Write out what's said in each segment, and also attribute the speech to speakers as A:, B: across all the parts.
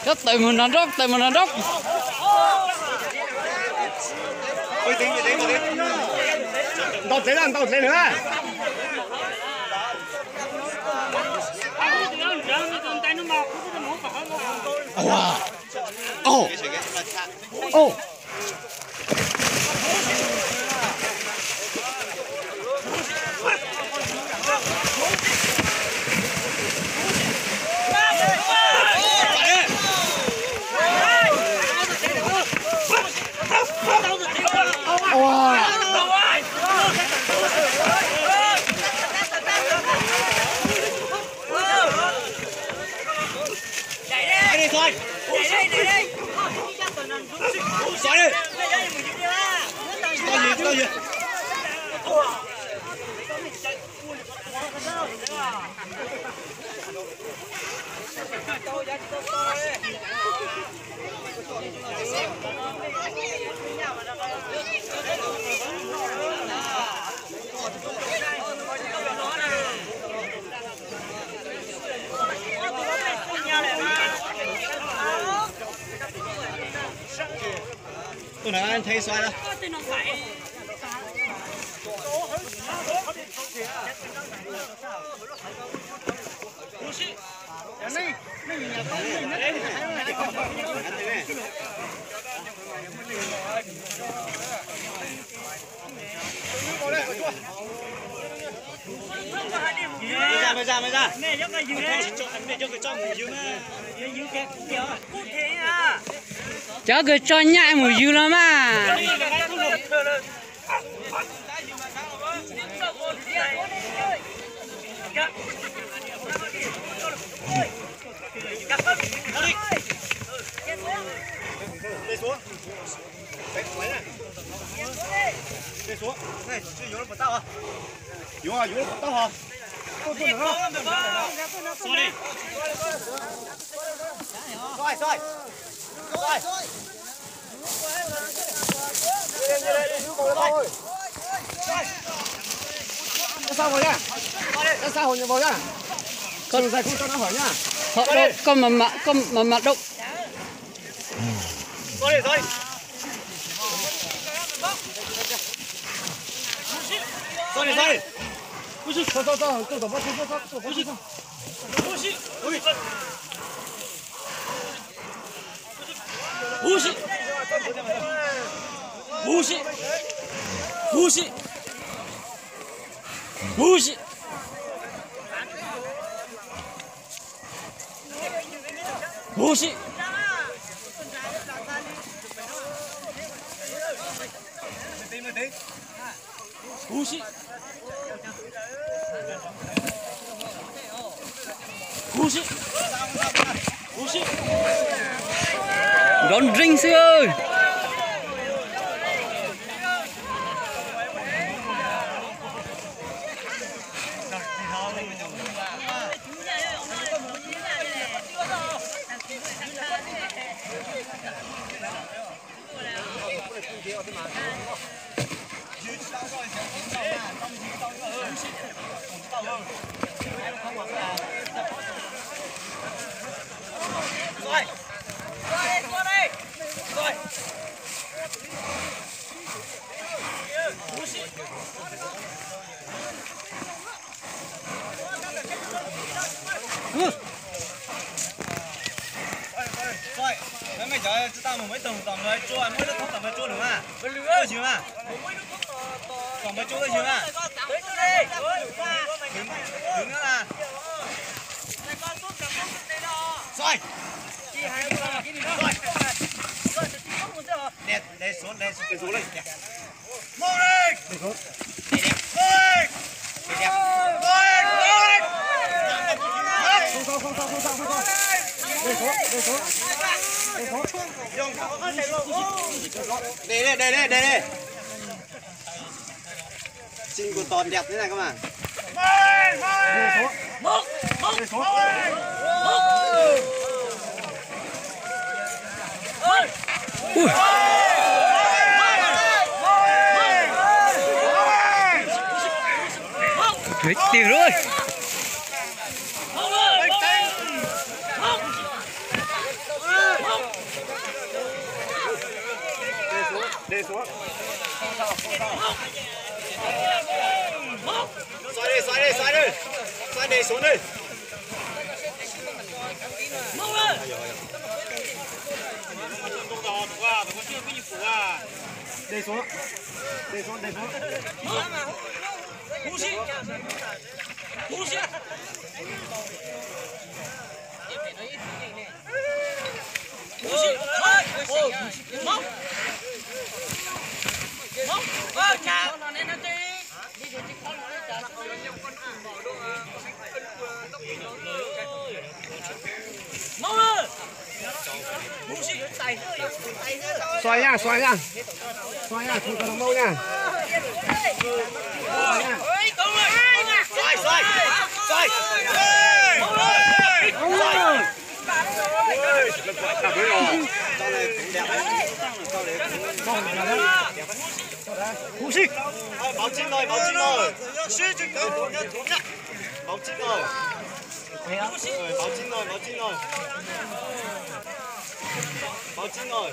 A: Rất tới một lần rốc, tới một lần rốc.
B: Đột thế nữa. Tôi nói anh thấy xoay đó. Mới ra. Mẹ giúp cái dư đấy. Mẹ giúp cái cho mùi dư mà. Dư cái cũng nhiều. Cụ thể à.
A: Cháu cứ cho nhại mùi dư lắm à.
B: Lên xuống. Lên xuống. Này, vô nó bắt tao hả? Vô nó bắt tao hả? Xoay đi. Xoay. Sao rồi nhá? Sao hồi vào nhá? Con dài không cho nó hỏi nhá.
A: Con mà đụng.
B: Rồi. Ui, sao, tôi bắt
A: Đón rinh sư ơi.
B: Mày chờ tao một mấy tuần còn mới chua mỗi đứa không còn mới chua nữa mà. Với lứa chứ mà. Còn mới chua thôi chứ mà. Đứng nữa là. Rồi. Để xuống lên. Mau lên. Để xuống. Đây. Xin của toàn đẹp thế này các bạn.
A: Tiểu rồi.
B: Để xuống. Xoay để xuống đi. Để xuống. Xoay nha, không cần mâu nha. Xoay. Hú xích. Máu chín rồi. Máu chín rồi.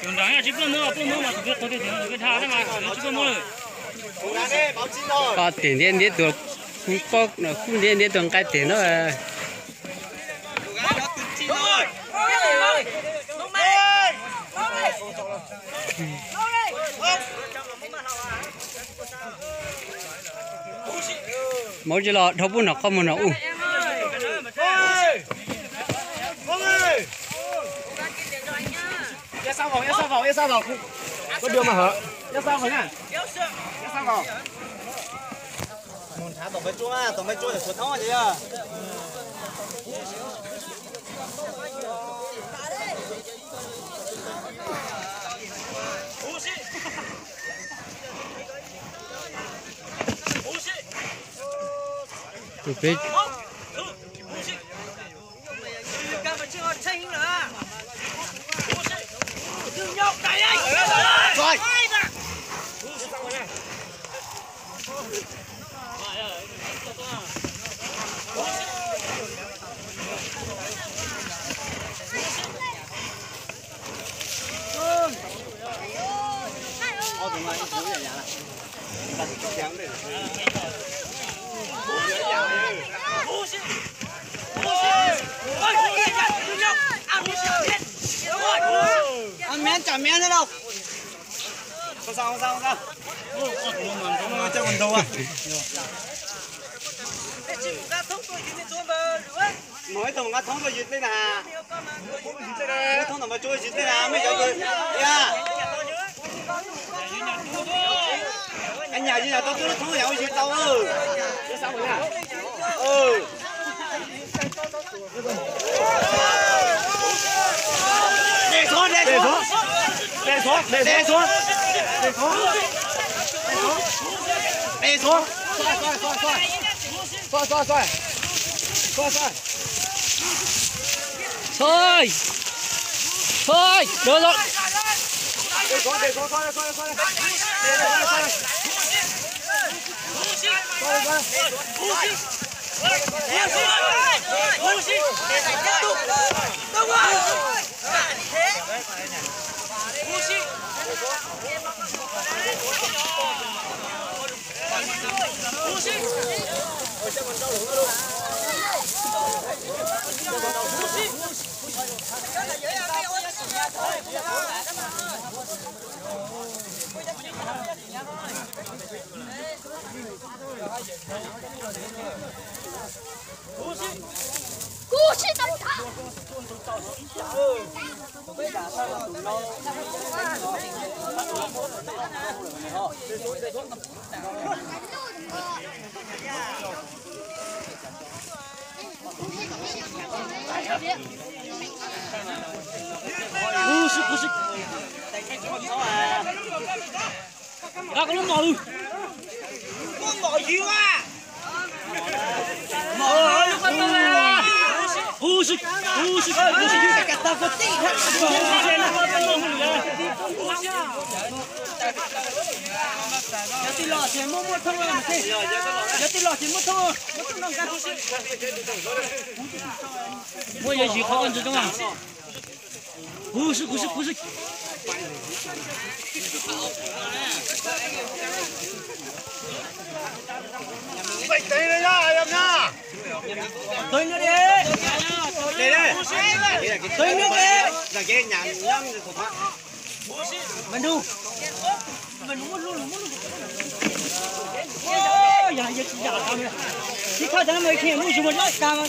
C: Chúng ta chỉ có mua mà tôi cái thà đấy mà chỉ có mua.
A: Có tiền đến đến được không có nó không đến đến được cái tiền đó à. Mỗi chỉ là thấu bún nó không mà nó u.
B: Ra sao vào. Có đường mà hở. Ra sao vào nha. Ra sao vào. Muốn thả tổng bên chúa để xuống thắng à chị à.
A: Biết.
B: Rồi. Ăn miếng chả miếng nữa đâu. Không sao. Chắc còn đâu à. Nói thằng ngắt thông tôi dịch đây nè. Thông thằng mà chui dịch đây nè, mấy cái nha. Anh nhà gì nhà tao tôi thông hiểu dịch tao ơi. Chứ sao vậy hả? Để xuống. Xoay.
A: Thôi, được rồi.
B: Để xuống.
C: Ra con mồi.
B: Con mồi gì quá.
C: Mồi lúc bắt đầu là. Husik.
B: Kata putih. tí lọ thì mua thôi mà thế. Giờ tí lọ thì mua thôi.
C: 我也许好问这种啊。不是。
B: Vậy đấy đấy nha, em nha. Tôi nữa đi. Đây đây. Tôi nữa đi. Là cái nhà nhâm của bạn. Mình đu. Mình muốn luôn. Ôi, giờ chỉ làm thôi. Chỉ có thằng mấy kia muốn chụp một cam mà.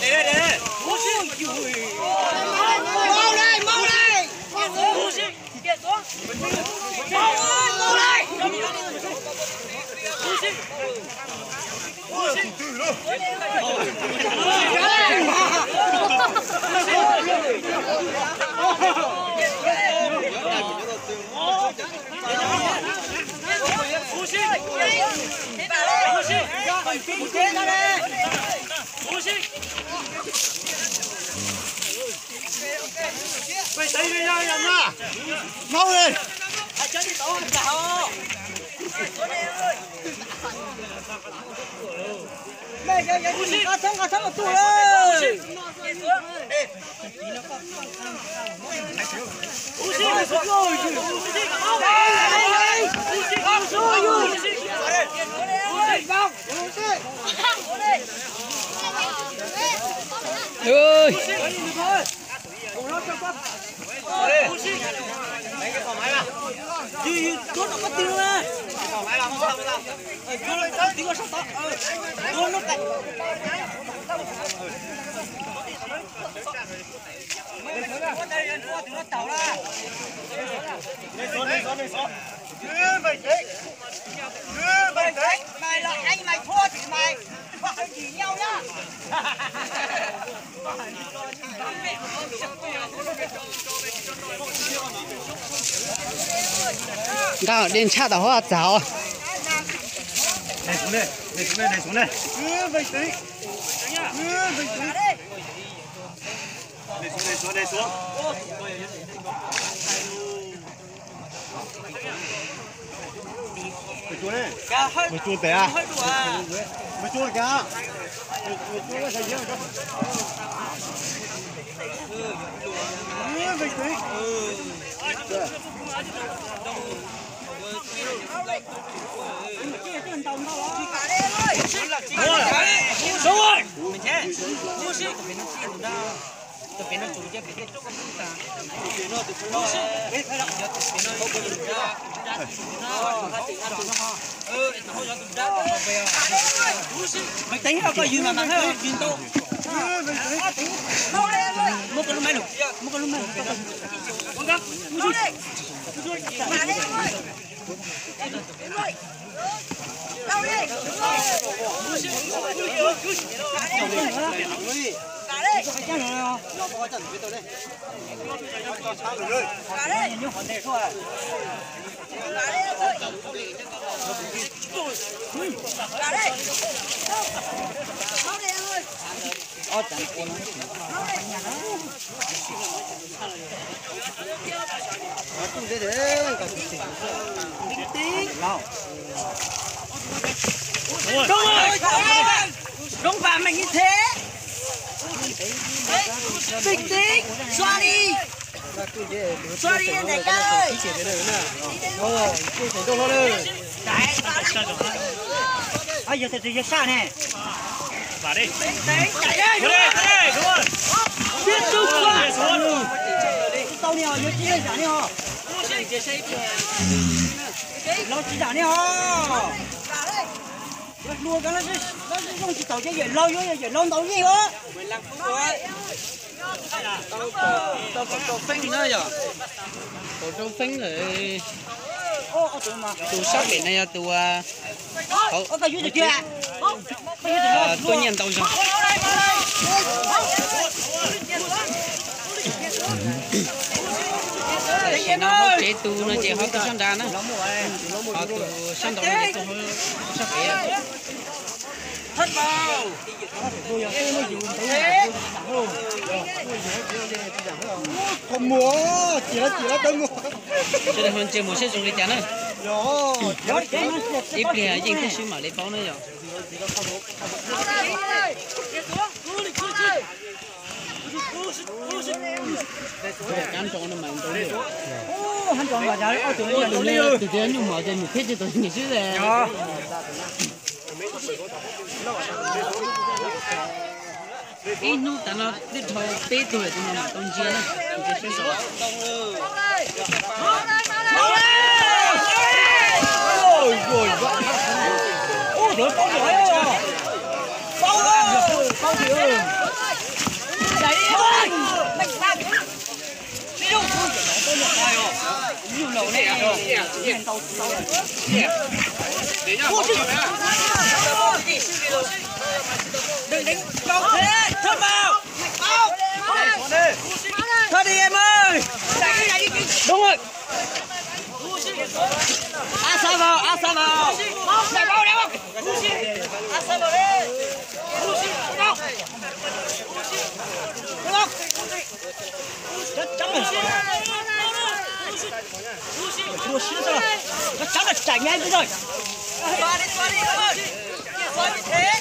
B: Đây. Mau đây. Mau đây. Mày thấy đi ra em nha. Mau lên. Mày cái cá thắng ở tủ ơi.
A: ơi
B: Nó có tiếng ra. Tiếng có sắp tóc. Nó cạnh. Nó tàu ra. Lên xuống. Mày là anh mày thua thì mày phải chỉ nhau nhá.
A: đó đến cha đó hoa cháu
B: Để xuống đây. Bình tĩnh. Để xuống. Mày chuột đấy. Mày chuột té à? Mày chuột kìa. Mày chuột cái gì vậy? Bình tĩnh.
D: Mày tính sao coi mà thấy không? Duyên tô. Mua cái lúc mấy lục. Con gấp. Mua đi. Mà đi ơi. Đâu đi. Không phải mày như thế. Bình tĩnh, xoa đi anh đại ca ơi. Bây giờ thì xa nè.
C: Vào đi.
D: Bình tĩnh, chạy đi.
C: Vô đây, đúng rồi.
D: Tiếp tục xoa. Tao nè, nhớ chỉ là giả nè hả? Nó chỉ giả nè hả? Luôn cái nó không chỉ tàu chơi lâu rồi lâu tàu gì hả?
B: 15 phút rồi. Tao phanh nữa giờ.
A: tổ trong phanh rồi
D: Ô tụi mà.
A: tụ sát bên này tụ
D: Ô tao dưới được chưa?
A: tôi nhận tàu rồi nó học chế tụ nó chỉ học tụ sang đàn á học tụ sang đàn này tụ sắp về
B: thất vào.
D: Không mua, chỉ là tôi mua.
A: Cho nên hơn chơi một xe dùng để chán nữa. Ít thì hãy dừng cái xíu mà lấy pháo nữa rồi. Cán trộn nó mạnh tối được.
D: Hắn chọn vào nhà tụi nó
A: Tụi nó tụi nó nhung mỏ trên một thiết cho tụi nghỉ xíu rồi. Ít nút ta nó đứt thầu tê tuổi tụi nó mà tông chia nữa. Cái xíu rồi.
D: ôi rồi ôi rồi con giỏi à bao ơi bao gì ơi chạy đi ơi mình ra đi đâu tôi nhập bài rồi nhiều lẩu này à tiền tàu để nhá đừng đánh bao thế thơm vào thôi đi em ơi đúng rồi asa vào chạy vào đấy asa vào đấy chắc chắn rồi chắc chắn là chạy nhanh rồi qua đi qua như thế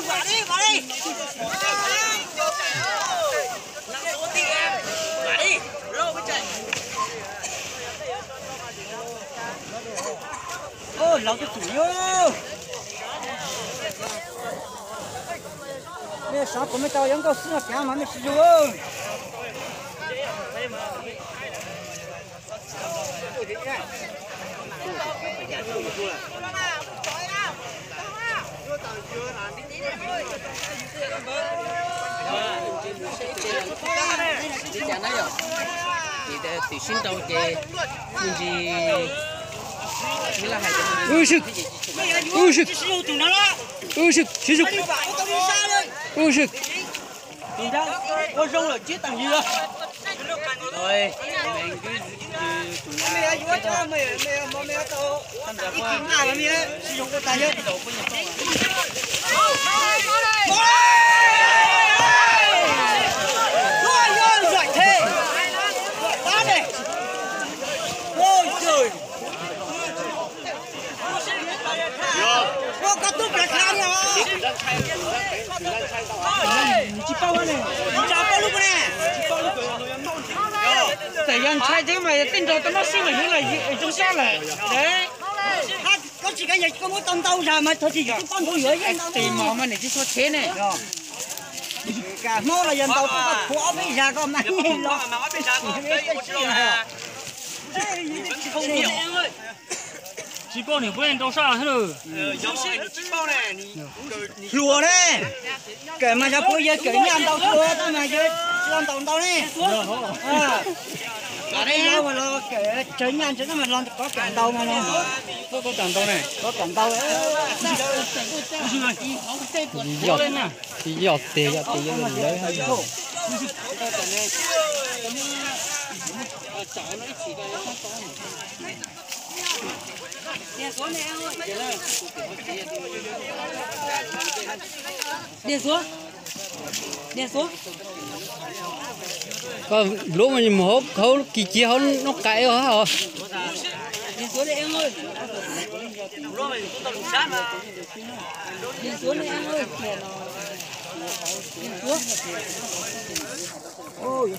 D: vào đi ôi lão cái chủ yếu bây giờ của mấy tao vẫn có sinh hoạt cả mà mấy sử dụng
A: Đi chán đấy rồi. Thì tự xin đâu cái gì 으식 지식 으식
D: thì ra có rong là chết thằng gì đó
A: rồi mình cứ
D: mày cho mày tao ít kiếm nào mà mày sử dụng cái tay hết ôi giỏi thế đá này ôi trời có túp là khá nhá chỉ bao này chỉ bao lúc này
A: thời gian sai chứ mà tin rồi tao nó xin là những là chúng sao là đấy
D: có chỉ cái gì có mỗi tông tàu ra mà thôi thì cái con thôi vậy
A: tìm mà này chứ số thế này
D: cả mô là dân tàu có khóa bây giờ có mà lo
C: chỉ bao nhiêu bên đâu sao thế rồi
D: lùa đấy kể mà ra bây giờ kể nhàn tàu lùa tao mà giờ làm tàu này ở đây đâu mà lo kể chơi nhàn chứ mà lo có cản tàu mà nè
A: có cản tàu này
D: có cản tàu
A: thì giọt tiền cho mình lấy hay gì
D: đi xuống
A: còn lúc mà mình hốt khâu kỳ chia nó cãi rồi hả
D: đi xuống đi em ơi đi xuống đi em ơi đi xuống ôi